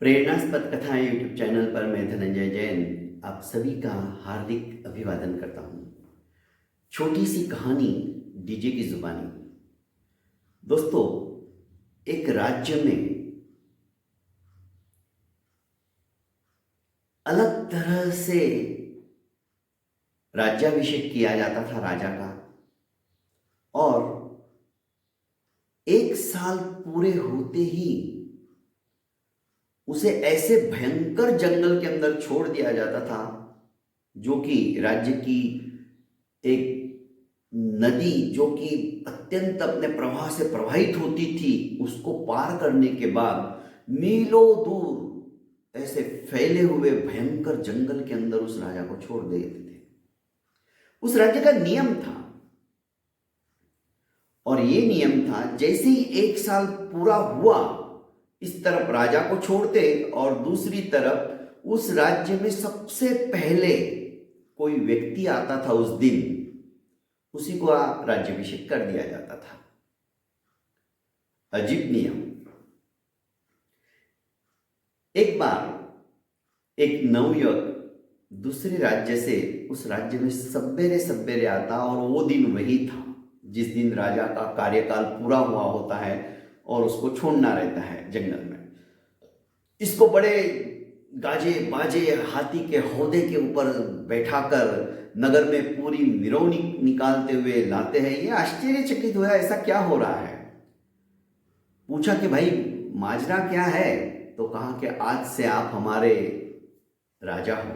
प्रेरणास्पद कथाएं YouTube channel पर मैं धनंजय जैन आप सभी का हार्दिक अभिवादन करता हूं। छोटी सी कहानी डीजे की जुबानी। दोस्तों, एक राज्य में अलग तरह से राज्याभिषेक किया जाता था राजा का, और एक साल पूरे होते ही उसे ऐसे भयंकर जंगल के अंदर छोड़ दिया जाता था जो कि राज्य की एक नदी, जो कि अत्यंत अपने प्रवाह से प्रवाहित होती थी, उसको पार करने के बाद मीलों दूर ऐसे फैले हुए भयंकर जंगल के अंदर उस राजा को छोड़ देते थे। उस राज्य का नियम था, और ये नियम था जैसे ही एक साल पूरा हुआ, इस तरफ राजा को छोड़ते और दूसरी तरफ उस राज्य में सबसे पहले कोई व्यक्ति आता था उस दिन, उसी को राज्याभिषेक कर दिया जाता था। अजीब नियम। एक बार एक नवयुवक दूसरे राज्य से उस राज्य में सवेरे सवेरे आता, और वो दिन वही था जिस दिन राजा का कार्यकाल पूरा हुआ होता है और उसको छोड़ना रहता है जंगल में। इसको बड़े गाजे बाजे हाथी के हौदे के ऊपर बैठाकर नगर में पूरी मिरौनी निकालते हुए लाते हैं। ये आश्चर्यचकित हुआ, ऐसा क्या हो रहा है। पूछा कि भाई माजरा क्या है, तो कहा कि आज से आप हमारे राजा हो।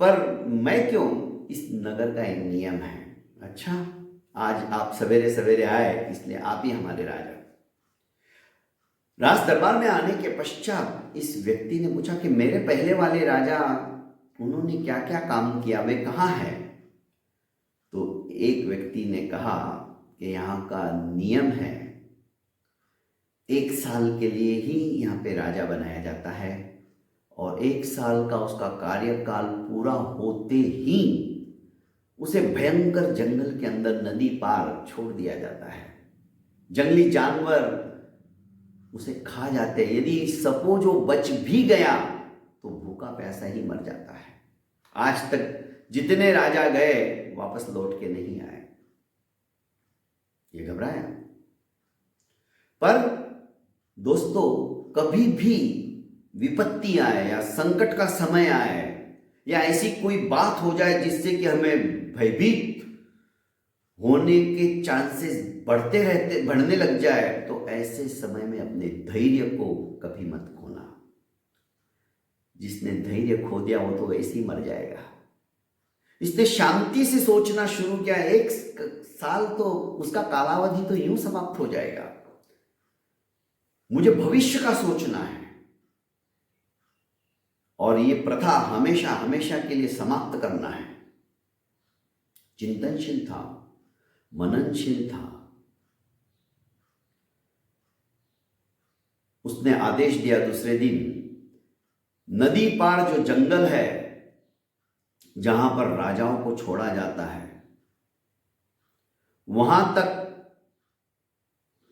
पर मैं क्यों, इस नगर का एक नियम है। अच्छा, आज आप सवेरे सवेरे आए इसलिए आप ही हमारे राजा। राज दरबार में आने के पश्चात इस व्यक्ति ने पूछा कि मेरे पहले वाले राजा, उन्होंने क्या क्या काम किया, वे कहाँ हैं। तो एक व्यक्ति ने कहा कि यहाँ का नियम है, एक साल के लिए ही यहाँ पे राजा बनाया जाता है, और एक साल का उसका कार्यकाल पूरा होते ही उसे भयंकर जंगल के अंदर नदी पार छोड़ दिया जाता है। जंगली जानवर उसे खा जाते हैं। यदि सपोज वो बच भी गया तो भूखा प्यासा ही मर जाता है। आज तक जितने राजा गए वापस लौट के नहीं आए। ये घबराया। पर दोस्तों, कभी भी विपत्ति आए या संकट का समय आए या ऐसी कोई बात हो जाए जिससे कि हमें भयभीत होने के चांसेस बढ़ने लग जाए, तो ऐसे समय में अपने धैर्य को कभी मत खोना। जिसने धैर्य खो दिया वो तो ऐसे ही मर जाएगा। इसने शांति से सोचना शुरू किया। एक साल तो उसका कालावधि तो यूं समाप्त हो जाएगा, मुझे भविष्य का सोचना है, और ये प्रथा हमेशा हमेशा के लिए समाप्त करना है। चिंतनशील था, मननशील था। उसने आदेश दिया दूसरे दिन, नदी पार जो जंगल है जहां पर राजाओं को छोड़ा जाता है, वहां तक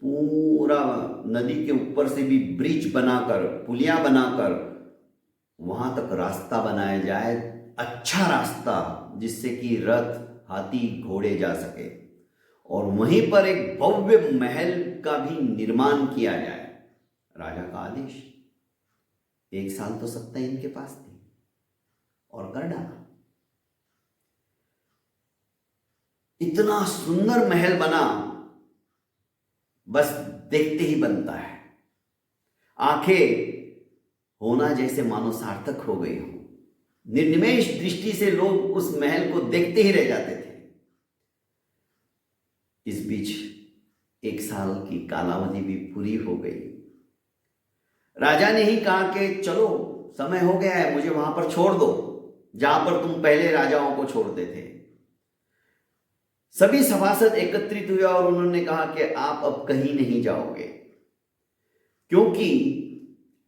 पूरा नदी के ऊपर से भी ब्रिज बनाकर, पुलिया बनाकर वहां तक रास्ता बनाया जाए, अच्छा रास्ता, जिससे कि रथ, हाथी, घोड़े जा सके, और वहीं पर एक भव्य महल का भी निर्माण किया जाए। राजा का आदेश। एक साल तो सत्ता इनके पास थी, और कर डाला। इतना सुंदर महल बना, बस देखते ही बनता है। आंखें होना जैसे मानो सार्थक हो गई हो। निर्निमेष दृष्टि से लोग उस महल को देखते ही रह जाते थे। इस बीच एक साल की कालावधि भी पूरी हो गई। राजा ने ही कहा कि चलो समय हो गया है, मुझे वहां पर छोड़ दो जहां पर तुम पहले राजाओं को छोड़ते थे। सभी सभासद एकत्रित हुए और उन्होंने कहा कि आप अब कहीं नहीं जाओगे, क्योंकि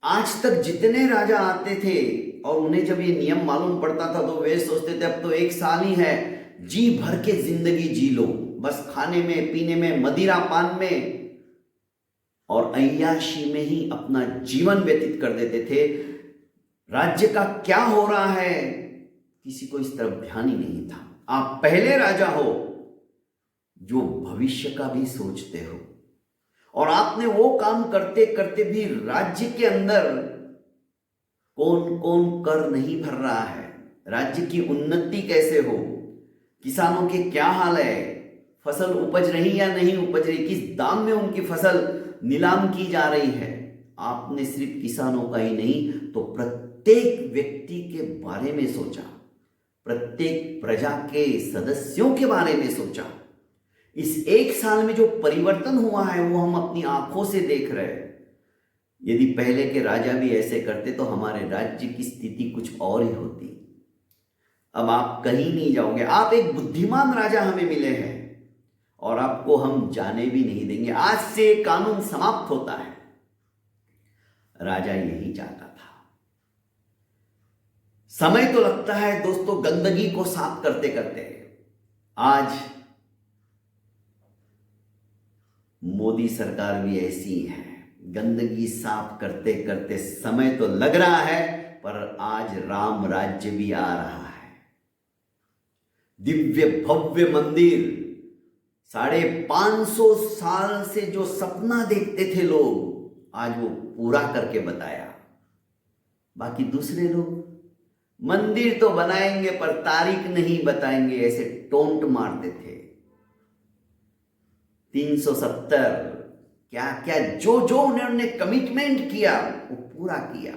आज तक जितने राजा आते थे और उन्हें जब ये नियम मालूम पड़ता था तो वे सोचते थे अब तो एक साल ही है, जी भर के जिंदगी जी लो, बस खाने में, पीने में, मदिरा पान में और अय्याशी में ही अपना जीवन व्यतीत कर देते थे। राज्य का क्या हो रहा है किसी को इस तरफ ध्यान ही नहीं था। आप पहले राजा हो जो भविष्य का भी सोचते हो, और आपने वो काम करते करते भी राज्य के अंदर कौन कौन कर नहीं भर रहा है, राज्य की उन्नति कैसे हो, किसानों के क्या हाल है, फसल उपज रही या नहीं उपज रही, किस दाम में उनकी फसल नीलाम की जा रही है। आपने सिर्फ किसानों का ही नहीं तो प्रत्येक व्यक्ति के बारे में सोचा, प्रत्येक प्रजा के सदस्यों के बारे में सोचा। इस एक साल में जो परिवर्तन हुआ है वो हम अपनी आंखों से देख रहे हैं। यदि पहले के राजा भी ऐसे करते तो हमारे राज्य की स्थिति कुछ और ही होती। अब आप कहीं नहीं जाओगे, आप एक बुद्धिमान राजा हमें मिले हैं और आपको हम जाने भी नहीं देंगे। आज से कानून समाप्त होता है। राजा यही चाहता था। समय तो लगता है दोस्तों गंदगी को साफ करते करते। आज मोदी सरकार भी ऐसी है, गंदगी साफ करते करते समय तो लग रहा है, पर आज राम राज्य भी आ रहा है। दिव्य भव्य मंदिर, 550 साल से जो सपना देखते थे लोग, आज वो पूरा करके बताया। बाकी दूसरे लोग मंदिर तो बनाएंगे पर तारीख नहीं बताएंगे, ऐसे टोंट मारते थे। 370 क्या क्या जो जो उन्होंने कमिटमेंट किया वो पूरा किया।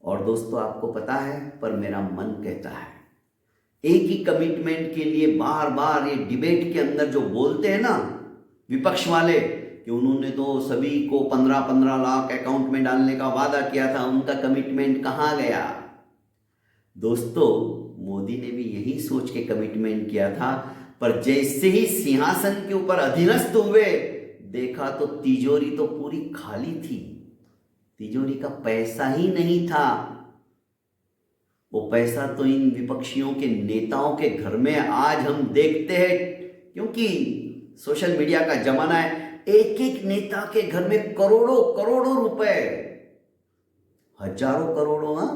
और दोस्तों आपको पता है, पर मेरा मन कहता है एक ही कमिटमेंट के लिए बार बार ये डिबेट के अंदर जो बोलते हैं ना विपक्ष वाले कि उन्होंने तो सभी को 15-15 लाख अकाउंट में डालने का वादा किया था, उनका कमिटमेंट कहाँ गया। दोस्तों मोदी ने भी यही सोच के कमिटमेंट किया था, पर जैसे ही सिंहासन के ऊपर अधीनस्थ हुए देखा तो तिजोरी तो पूरी खाली थी, तिजोरी का पैसा ही नहीं था। वो पैसा तो इन विपक्षियों के नेताओं के घर में आज हम देखते हैं, क्योंकि सोशल मीडिया का जमाना है। एक एक नेता के घर में करोड़ों करोड़ों रुपए, हजारों करोड़ों,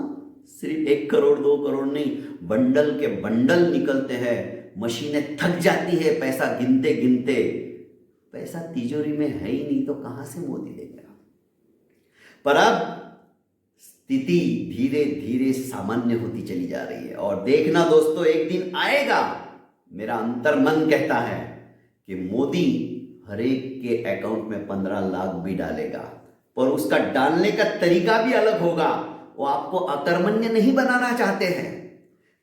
सिर्फ 1 करोड़ 2 करोड़ नहीं, बंडल के बंडल निकलते हैं। मशीनें थक जाती है पैसा गिनते गिनते। पैसा तिजोरी में है ही नहीं तो कहां से मोदी देगा। पर अब स्थिति धीरे धीरे सामान्य होती चली जा रही है, और देखना दोस्तों एक दिन आएगा, मेरा अंतर्मन कहता है कि मोदी हर एक के अकाउंट में 15 लाख भी डालेगा, पर उसका डालने का तरीका भी अलग होगा। वो आपको अकर्मण्य नहीं बनाना चाहते हैं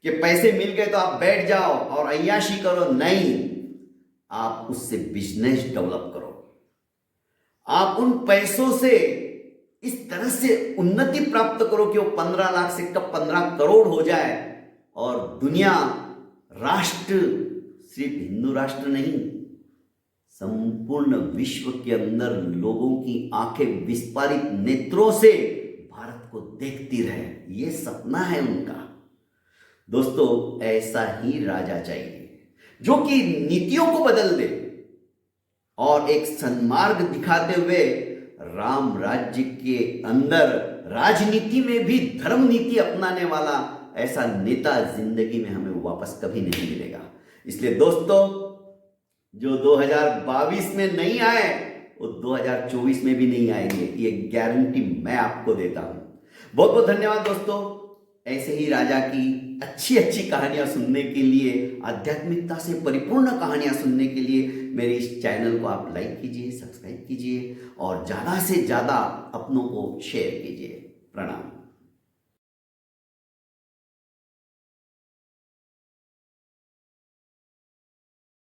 कि पैसे मिल गए तो आप बैठ जाओ और अय्याशी करो। नहीं, आप उससे बिजनेस डेवलप करो। आप उन पैसों से इस तरह से उन्नति प्राप्त करो कि वो 15 लाख से कब 15 करोड़ हो जाए, और दुनिया, राष्ट्र, सिर्फ हिंदू राष्ट्र नहीं, संपूर्ण विश्व के अंदर लोगों की आंखें विस्फारित नेत्रों से भारत को देखती रहे। ये सपना है उनका। दोस्तों ऐसा ही राजा चाहिए जो कि नीतियों को बदल दे और एक सन्मार्ग दिखाते हुए राम राज्य के अंदर राजनीति में भी धर्म नीति अपनाने वाला ऐसा नेता जिंदगी में हमें वापस कभी नहीं मिलेगा। इसलिए दोस्तों जो 2022 में नहीं आए वो 2024 में भी नहीं आएंगे, ये गारंटी मैं आपको देता हूं। बहुत बहुत धन्यवाद दोस्तों। ऐसे ही राजा की अच्छी अच्छी कहानियां सुनने के लिए, आध्यात्मिकता से परिपूर्ण कहानियां सुनने के लिए मेरे इस चैनल को आप लाइक कीजिए, सब्सक्राइब कीजिए और ज़्यादा से ज़्यादा अपनों को शेयर कीजिए। प्रणाम।